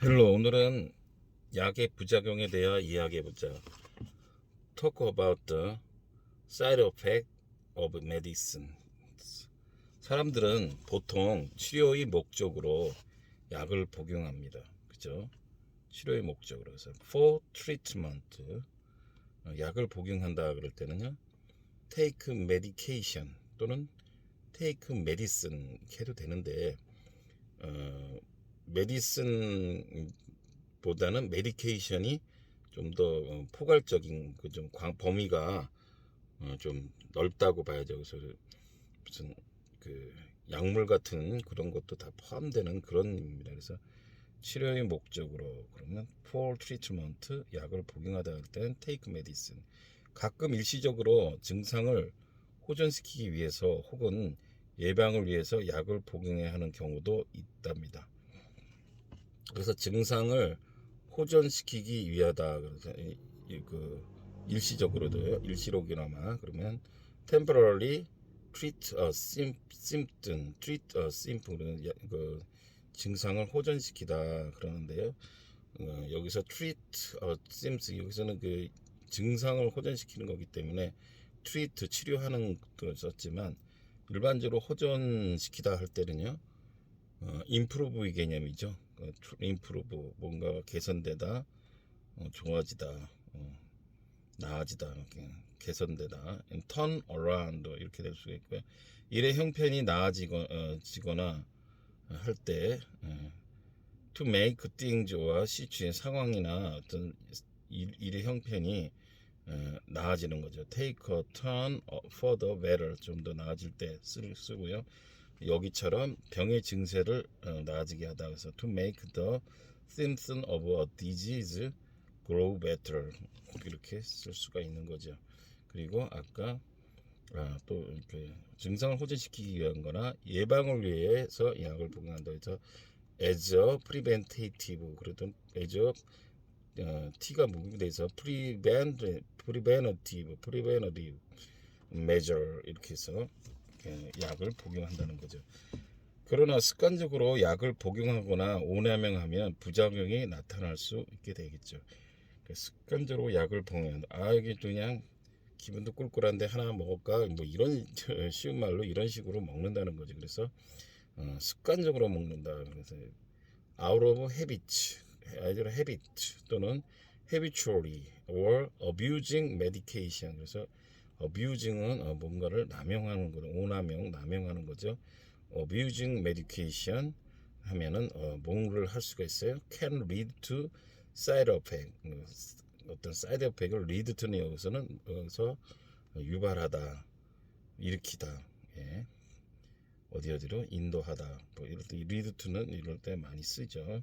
헬로, 오늘은 약의 부작용에 대해 이야기해보자. Talk about the side effect of medicine. 사람들은 보통 치료의 목적으로 약을 복용합니다. 그죠? 치료의 목적으로. 그래서 for treatment, 약을 복용한다 그럴 때는요, take medication 또는 take medicine 이렇게 해도 되는데, 메디슨 보다는 메디케이션이 좀 더 포괄적인 그 좀 범위가 좀 넓다고 봐야죠. 그래서 무슨 그 약물 같은 그런 것도 다 포함되는 그런 의미입니다. 그래서 치료의 목적으로 그러면 for treatment 약을 복용하다 할 때는 take medicine. 가끔 일시적으로 증상을 호전시키기 위해서 혹은 예방을 위해서 약을 복용해야 하는 경우도 있답니다. 그래서 증상을 호전시키기 위하다. 그래서 그 일시적으로도요. 일시록이나마 그러면 temporarily treat a symptom, treat a symptom 그 증상을 호전시키다 그러는데요. 여기서 treat a symptom 여기서는 그 증상을 호전시키는 거기 때문에 treat 치료하는 것도 썼지만 일반적으로 호전시키다 할 때는요. improve의 개념이죠. improve 뭔가 개선되다, 좋아지다, 나아지다, 이렇게 개선되다, turn around 이렇게 될 수가 있고요. 일의 형편이 나아지거나 할 때 to make things와 시추의 상황이나 어떤 일의 형편이 나아지는 거죠. take a turn for the better 좀 더 나아질 때 쓰고요. 여기처럼 병의 증세를 나아지게 하다. 그래서 to make the symptom of a disease grow better 이렇게 쓸 수가 있는 거죠. 그리고 아까 또 이렇게 증상을 호전시키기 위한 거나 예방을 위해서 약을 복용한다 해서 as a preventative 그러던 as a T가 무분돼서 preventative measure 이렇게 해서 약을 복용한다는 거죠. 그러나 습관적으로 약을 복용하거나 오남용하면 부작용이 나타날 수 있게 되겠죠. 습관적으로 약을 복용한다. 이게 그냥 기분도 꿀꿀한데 하나 먹을까? 뭐 이런 쉬운 말로 이런 식으로 먹는다는 거죠. 그래서 습관적으로 먹는다. 그래서 out of habit, either habit 또는 habitually or abusing medication. 그래서 abusing은 뭔가를 남용하는 거죠. 오남용, 남용하는 거죠. abusing medication 하면은 뭐를 할 수가 있어요. can lead to side effect. 어떤 side effect을 lead to는 여기서 유발하다, 일으키다. 예. 어디로 인도하다. 뭐 이럴 때 lead to는 이럴 때 많이 쓰죠.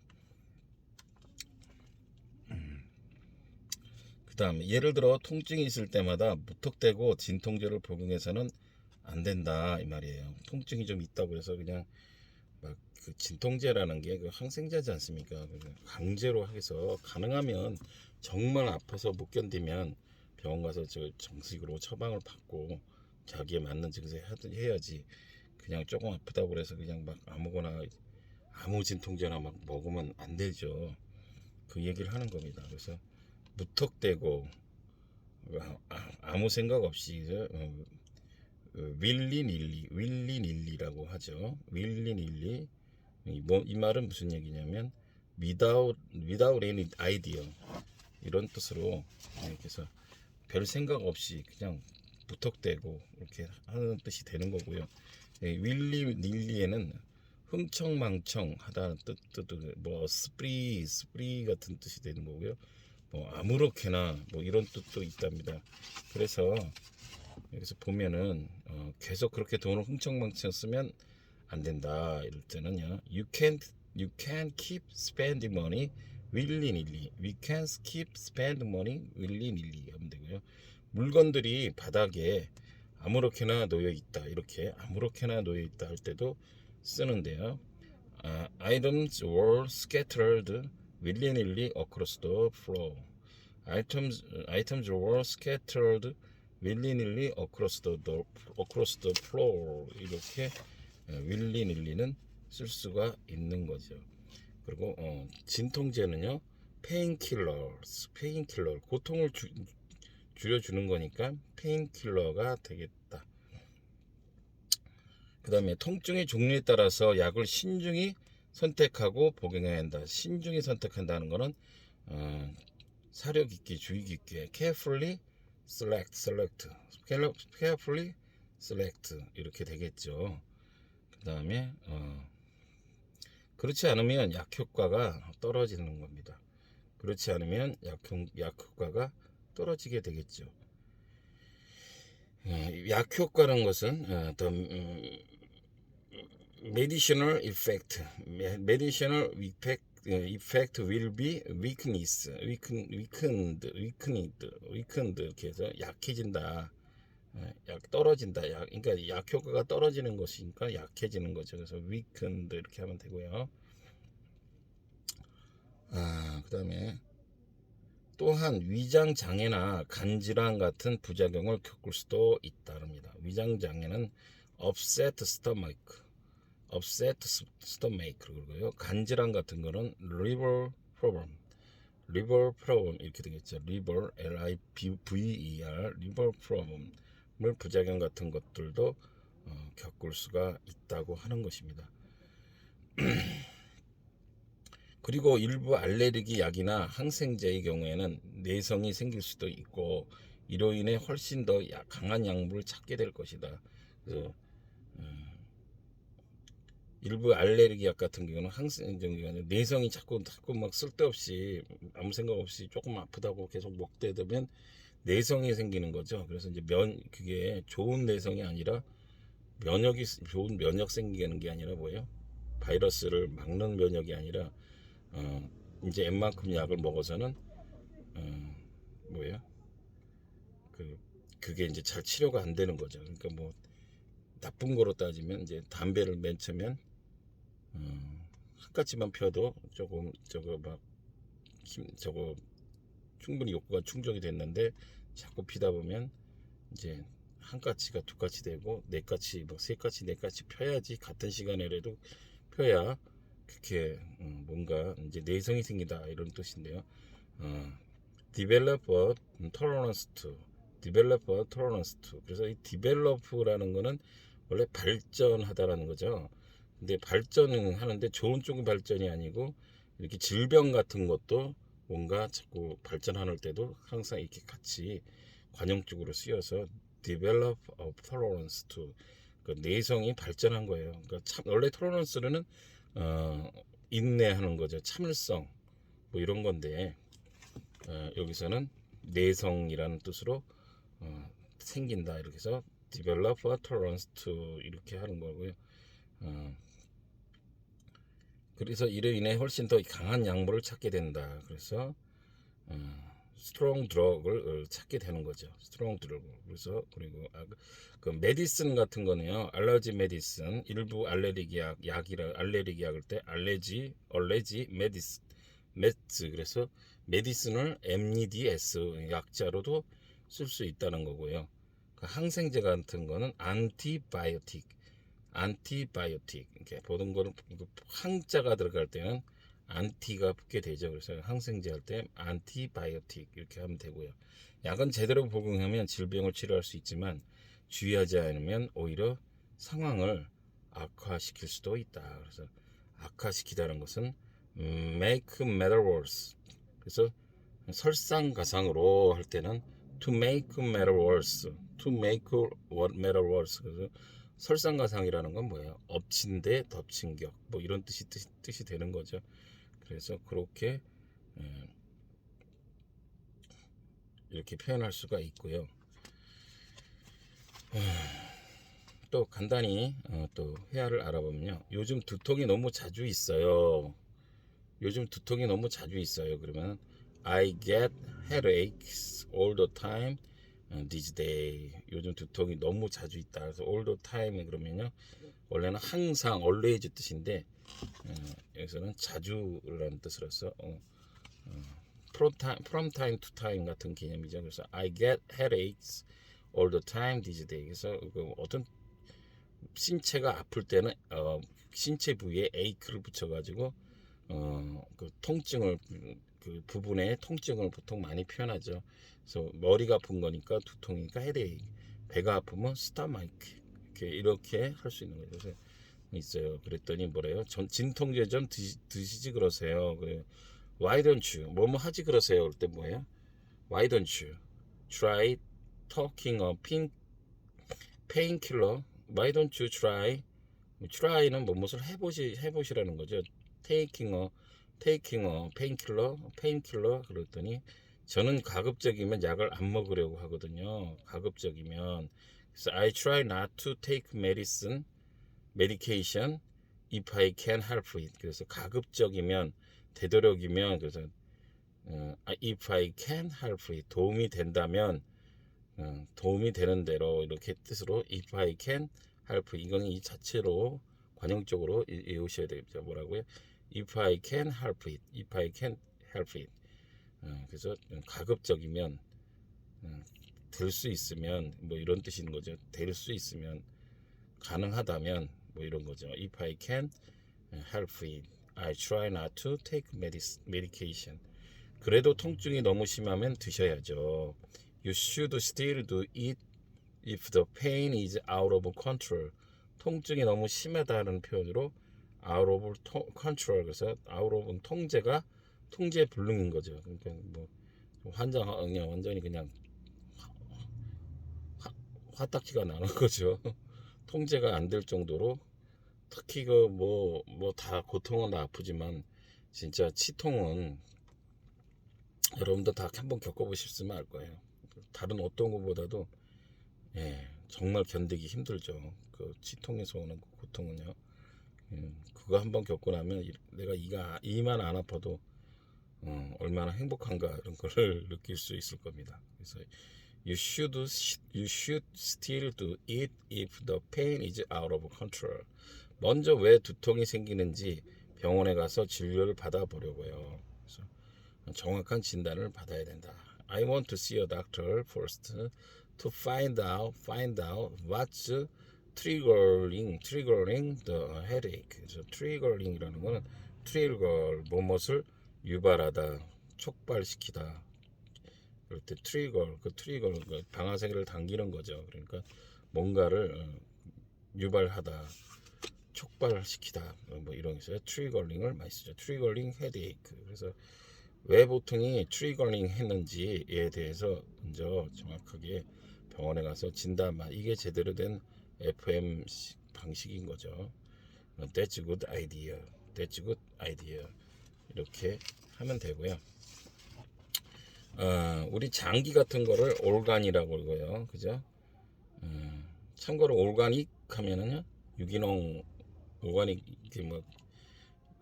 그다음 예를 들어 통증이 있을 때마다 무턱대고 진통제를 복용해서는 안 된다 이 말이에요. 통증이 좀 있다고 해서 그냥 막 그 진통제라는 게 그 항생제지 않습니까? 강제로 해서 가능하면 정말 아파서 못 견디면 병원 가서 저 정식으로 처방을 받고 자기에 맞는 증세 해야지. 그냥 조금 아프다고 그래서 그냥 막 아무거나 아무 진통제나 막 먹으면 안 되죠. 그 얘기를 하는 겁니다. 그래서 무턱대고 아무 생각 없이 윌리닐리라고 하죠. 윌리닐리 이 말은 무슨 얘기냐면 without any idea 이런 뜻으로 그래서 별 생각 없이 그냥 무턱대고 이렇게 하는 뜻이 되는 거고요. 윌리닐리에는 흥청망청 하다는 뜻도 뭐 스프리 같은 뜻이 되는 거고요. 뭐 아무렇게나 뭐 이런 뜻도 있답니다. 그래서 여기서 보면은 계속 그렇게 돈을 흥청망청 쓰면 안 된다. 이럴 때는요. You can't keep spending money willy-nilly. We can't keep spending money willy-nilly 하면 되고요. 물건들이 바닥에 아무렇게나 놓여 있다. 이렇게 아무렇게나 놓여 있다 할 때도 쓰는데요. Items were scattered willy-nilly across the floor. Items were scattered willy-nilly across the floor. 이렇게 willy-nilly는 쓸 수가 있는 거죠. 그리고 진통제는요, 페인킬러, 고통을 줄여주는 거니까 페인킬러가 되겠다. 그 다음에 통증의 종류에 따라서 약을 신중히 선택하고 복용해야 한다. 신중히 선택한다는 거는 사려 깊게, 주의 깊게, carefully select 이렇게 되겠죠. 그 다음에 그렇지 않으면 약 효과가 떨어지는 겁니다. 그렇지 않으면 약 효과가 떨어지게 되겠죠. 약 효과라는 것은 medicinal effect will be weakened 이렇게 해서 약해진다. 약 떨어진다. 그러니까 약 효과가 떨어지는 것이니까 약해지는 거죠. 그래서 weakened 이렇게 하면 되고요. 그다음에 또한 위장 장애나 간 질환 같은 부작용을 겪을 수도 있다랍니다. 위장 장애는 upset stomach 그러고요. 간 질환 같은 거는 liver problem 이렇게 되겠죠. liver liver problem을 부작용 같은 것들도 겪을 수가 있다고 하는 것입니다. 그리고 일부 알레르기 약이나 항생제의 경우에는 내성이 생길 수도 있고 이로 인해 훨씬 더 강한 약물을 찾게 될 것이다. 그래서 일부 알레르기 약 같은 경우는 항생제 내성이 자꾸 막 쓸데없이 아무 생각 없이 조금 아프다고 계속 먹게 되면 내성이 생기는 거죠. 그래서 이제 그게 좋은 내성이 아니라 좋은 면역 생기는 게 아니라 뭐예요? 바이러스를 막는 면역이 아니라 이제 웬만큼 약을 먹어서는 뭐예요? 그게 이제 잘 치료가 안 되는 거죠. 그러니까 뭐 나쁜 거로 따지면 이제 담배를 맨 처음엔 한 가지만 펴도 조금 충분히 욕구가 충족이 됐는데 자꾸 피다 보면 이제 한 가지가 두 가지 되고 네 가지 뭐 세 가지 네 가지 펴야지 같은 시간에라도 펴야 그렇게 뭔가 이제 내성이 생기다 이런 뜻인데요. develop a tolerance to 그래서 이 develop라는 거는 원래 발전하다라는 거죠. 근데 발전은 하는데 좋은 쪽의 발전이 아니고 이렇게 질병 같은 것도 뭔가 자꾸 발전하는 때도 항상 이렇게 같이 관용적으로 쓰여서 develop a tolerance to 그 내성이 발전한 거예요. 그러니까 원래 tolerance는 인내하는 거죠. 참을성 뭐 이런 건데 여기서는 내성이라는 뜻으로 생긴다 이렇게 해서 develop a tolerance to 이렇게 하는 거고요. 그래서 이로 인해 훨씬 더 강한 약물을 찾게 된다. 그래서 strong drug을 찾게 되는 거죠. strong drug. 그래서 그리고 그 메디슨 같은 거는요. 알러지 메디슨 일부 알레르기 알레르기 약일 때 알레지 메디스 그래서 메디슨을 MDS 약자로도 쓸 수 있다는 거고요. 그 항생제 같은 거는 안티바이오틱 이렇게 모든 거는 항자가 들어갈 때는 안티가 붙게 되죠. 그래서 항생제 할 때 안티바이오틱 이렇게 하면 되고요. 약은 제대로 복용하면 질병을 치료할 수 있지만 주의하지 않으면 오히려 상황을 악화시킬 수도 있다. 그래서 악화시키다는 것은 make matter worse. 그래서 설상가상으로 할 때는 to make matter worse. 그래서 설상가상이라는 건 뭐예요? 엎친 데 덮친 격. 뭐 이런 뜻이 되는 거죠. 그래서 그렇게 이렇게 표현할 수가 있고요. 또 간단히 또 회화를 알아보면요. 요즘 두통이 너무 자주 있어요. 그러면 I get headaches all the time these days. 요즘 두통이 너무 자주 있다. 그래서 all the time 그러면요. 원래는 항상 always 뜻인데 여기서는 자주라는 뜻으로서 from time to time 같은 개념이죠. 그래서 I get headaches all the time these days. 그래서 어떤 신체가 아플 때는 신체 부위에 ache를 붙여가지고 그 통증을 그 부분의 통증을 보통 많이 표현하죠. 그래서 머리가 아픈 거니까 두통이니까 헤데이크, 배가 아프면 스타마이크 이렇게 할 수 있는 거죠. 그래서 있어요. 그랬더니 뭐래요? 진통제 좀 드시지 그러세요. 그래. Why don't you? 뭐뭐 하지 그러세요. 그럴 때 뭐예요? Why don't you try taking a painkiller? Why don't you try는 뭐뭇을 해보시라는 거죠. taking a painkiller 그랬더니 저는 가급적이면 약을 안 먹으려고 하거든요. 가급적이면. 그래서 I try not to take medication if I can help it. 그래서 가급적이면 되도록이면 그래서 if I can help it 도움이 된다면 도움이 되는 대로 이렇게 뜻으로 if I can help it 이거는 이 자체로 관용적으로 외우셔야 됩니다. 뭐라고요? if I can help it, if I can help it. 그래서 가급적이면 될 수 있으면 뭐 이런 뜻인 거죠. 될 수 있으면 가능하다면 뭐 이런 거죠. If I can help it, I try not to take medication. 그래도 통증이 너무 심하면 드셔야죠. You should still do it if the pain is out of control. 통증이 너무 심하다는 표현으로 out of control. 그래서 out of 통제 불능인 거죠. 그러니까 뭐 그냥 완전히 그냥 화딱지가 나는 거죠. 통제가 안 될 정도로 특히 그 뭐 다 고통은 다 아프지만 진짜 치통은 여러분도 다 한번 겪어보셨으면 알 거예요. 다른 어떤 것보다도 정말 견디기 힘들죠. 그 치통에서 오는 그 고통은요. 그거 한번 겪고 나면 내가 이만 안 아파도 얼마나 행복한가 이런 거를 느낄 수 있을 겁니다. 그래서 you should still do it if the pain is out of control. 먼저 왜 두통이 생기는지 병원에 가서 진료를 받아보려고요. 그래서 정확한 진단을 받아야 된다. I want to see a doctor first to find out what's triggering the headache. 그래서 triggering이라는 거는 trigger 무엇을 유발하다, 촉발시키다. 그럴 때 트리거 방아쇠를 당기는 거죠. 그러니까 뭔가를 유발하다, 촉발시키다 뭐 이런 게 있어요. 트리거링을 많이 쓰죠. 트리거링 헤드에이크. 그래서 왜 보통이 트리거링 했는지에 대해서 먼저 정확하게 병원에 가서 진단만 이게 제대로 된 FM 방식인 거죠. That's good idea. That's good idea. 이렇게 하면 되고요. 우리 장기 같은 거를 올간이라고 그러고요. 그죠? 참고로 올가닉 하면은요, 유기농, 올가닉, 뭐,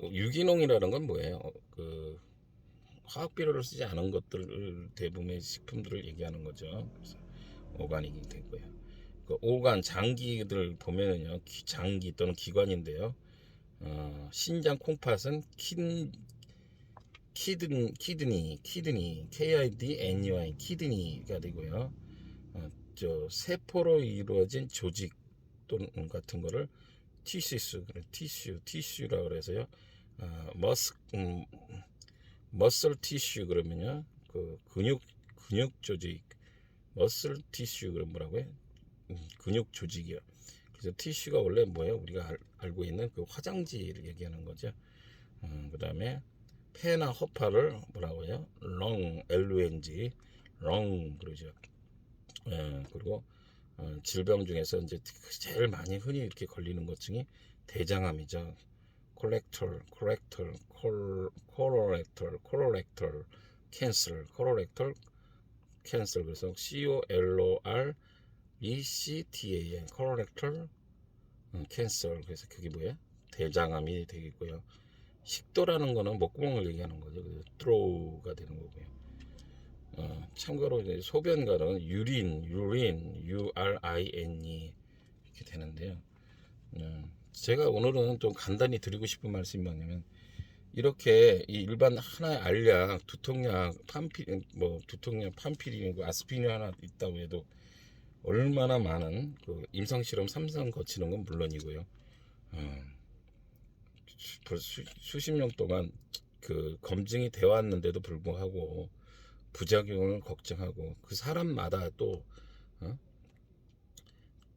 유기농이라는 건 뭐예요? 그, 화학 비료를 쓰지 않은 것들을 대부분의 식품들을 얘기하는 거죠. 그래서 오가닉이 되고요. 그 오간, 장기들 보면은요, 장기 또는 기관인데요. 신장 콩팥은 키드니, KIDNEY, 키드니가 되고요. 세포로 이루어진 조직 또는 같은 거를 티슈라고 그래서요. 머슬 티슈 그러면요. 그 근육 조직, 머슬 티슈 그럼 뭐라고요? 근육 조직이요. 그래서 티슈가 원래 뭐예요? 우리가 알고 있는 그 화장지를 얘기하는 거죠. 그다음에 폐나 허파를 뭐라고 해요? LUNG, 렁 그러죠. 그리고 질병 중에서 이제 제일 많이 흔히 이렇게 걸리는 것 중에 대장암이죠. 콜렉털 캔슬 그래서 COLORECTAL 콜렉털 캔슬 그래서 그게 뭐예요? 대장암이 되겠고요. 식도라는 거는 목구멍을 얘기하는 거죠. 그래서 트로우가 되는 거고요. 참고로 이제 소변가는 유린, URINE 이렇게 되는데요. 제가 오늘은 좀 간단히 드리고 싶은 말씀이 뭐냐면 이렇게 이 일반 하나의 알약, 두통약, 판피린, 아스피린 하나 있다고 해도 얼마나 많은 그 임상실험 3상 거치는 건 물론이고요. 수십 년 동안 그 검증이 되어 왔는데도 불구하고 부작용을 걱정하고 그 사람마다 또 어?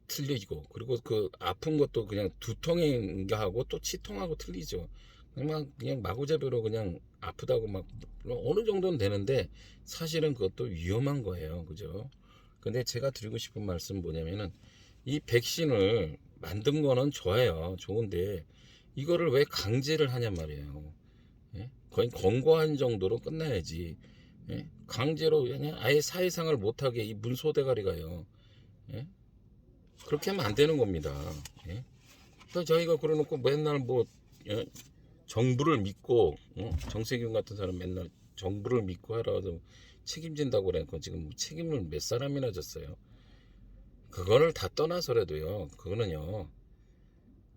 틀리고 그리고 그 아픈 것도 그냥 두통인가 하고 또 치통하고 틀리죠. 그냥 마구잡이로 그냥 아프다고 막 어느 정도는 되는데 사실은 그것도 위험한 거예요. 그죠? 근데 제가 드리고 싶은 말씀은 뭐냐면은 이 백신을 만든 거는 좋아요. 좋은데 이거를 왜 강제를 하냔 말이에요. 예? 거의 권고한 정도로 끝나야지. 예? 강제로 그냥 아예 사회생활 못하게 이 문소대가리가요. 예? 그렇게 하면 안 되는 겁니다. 예? 그래서 저희가 그래놓고 맨날 뭐 예? 정부를 믿고 정세균 같은 사람 맨날 정부를 믿고 하라고 책임진다고 그래놓고 지금 책임을 몇 사람이나 졌어요. 그거를 다 떠나서라도요. 그거는요.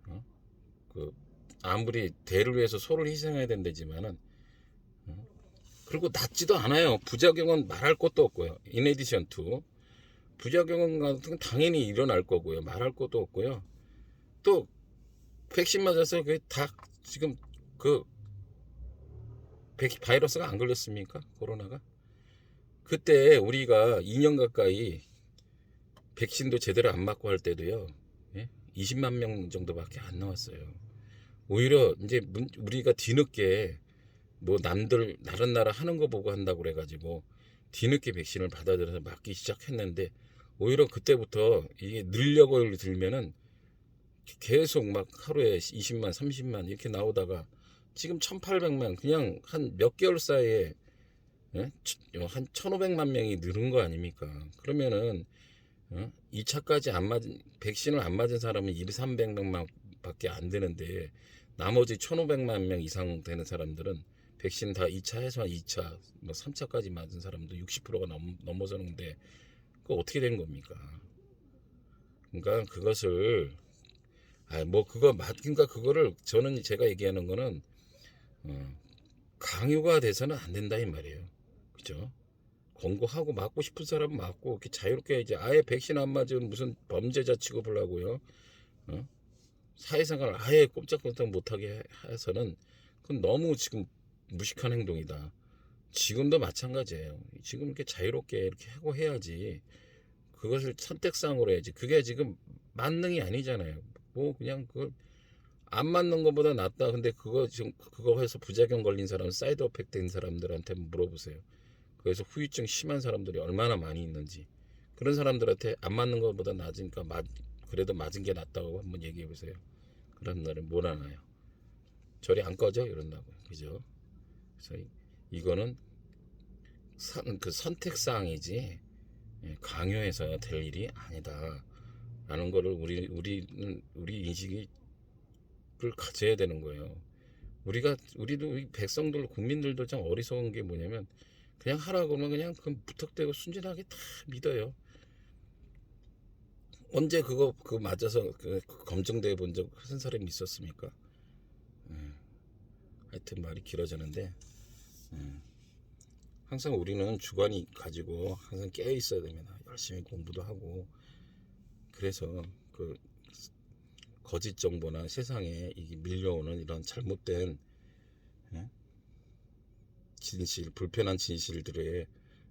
어? 그 아무리 대를 위해서 소를 희생해야 된다지만은 그리고 낫지도 않아요. 부작용은 말할 것도 없고요. In addition to 부작용 같은 건 당연히 일어날 거고요. 말할 것도 없고요. 또 백신 맞아서 다 지금 그 바이러스가 안 걸렸습니까? 코로나가? 그때 우리가 2년 가까이 백신도 제대로 안 맞고 할 때도요. 예? 20만 명 정도밖에 안 나왔어요. 오히려 이제 우리가 뒤늦게 뭐 남들 다른 나라 하는 거 보고 한다고 그래가지고 뒤늦게 백신을 받아들여서 맞기 시작했는데 오히려 그때부터 이게 늘려고 들면은 계속 막 하루에 20만 30만 이렇게 나오다가 지금 1800만 그냥 한 몇 개월 사이에 예? 한 1500만 명이 늘은 거 아닙니까? 그러면은 2차까지 안 맞은 백신을 안 맞은 사람은 2, 300명만 밖에 안 되는데 나머지 1500만 명 이상 되는 사람들은 백신 다 2차 해서 2차 뭐 3차까지 맞은 사람도 60%가 넘어서는데 그거 어떻게 된 겁니까? 그러니까 그것을 뭐 그거 그러니까 그거를 저는 제가 얘기하는 거는 강요가 돼서는 안 된다 이 말이에요. 그죠? 권고하고 맞고 싶은 사람은 맞고 이렇게 자유롭게 이제 아예 백신 안 맞은 무슨 범죄자 취급을 하고요. 어? 사회생활을 아예 꼼짝꼼짝 못하게 해서는 그건 너무 지금 무식한 행동이다. 지금도 마찬가지예요. 지금 이렇게 자유롭게 이렇게 하고 해야지. 그것을 선택상으로 해야지. 그게 지금 만능이 아니잖아요. 뭐 그냥 그걸 안 맞는 것보다 낫다. 근데 그거 지금 그거 해서 부작용 걸린 사람, 사이드 어펙트 된 사람들한테 물어보세요. 그래서 후유증 심한 사람들이 얼마나 많이 있는지. 그런 사람들한테 안 맞는 것보다 낮으니까 그래도 맞은 게 낫다고 한번 얘기해 보세요. 그런 날은 뭘 하나요? 저리 안 꺼져 이런다고요. 그죠? 그래서 이거는 그 선택사항이지 강요해서 될 일이 아니다라는 거를 우리 인식을 가져야 되는 거예요. 우리도 우리 백성들 국민들도 좀 어리석은 게 뭐냐면 그냥 하라고 그러면 그냥 그 무턱대고 순진하게 다 믿어요. 언제 그거 맞아서 검증돼 본 적 한 사람이 있었습니까? 하여튼 말이 길어지는데 항상 우리는 주관이 가지고 항상 깨어 있어야 됩니다. 열심히 공부도 하고 그래서 그 거짓 정보나 세상에 이게 밀려오는 이런 잘못된 진실, 불편한 진실들에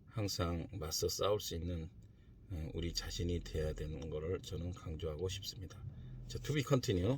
항상 맞서 싸울 수 있는 우리 자신이 돼야 되는 거를 저는 강조하고 싶습니다. 자, to be continue.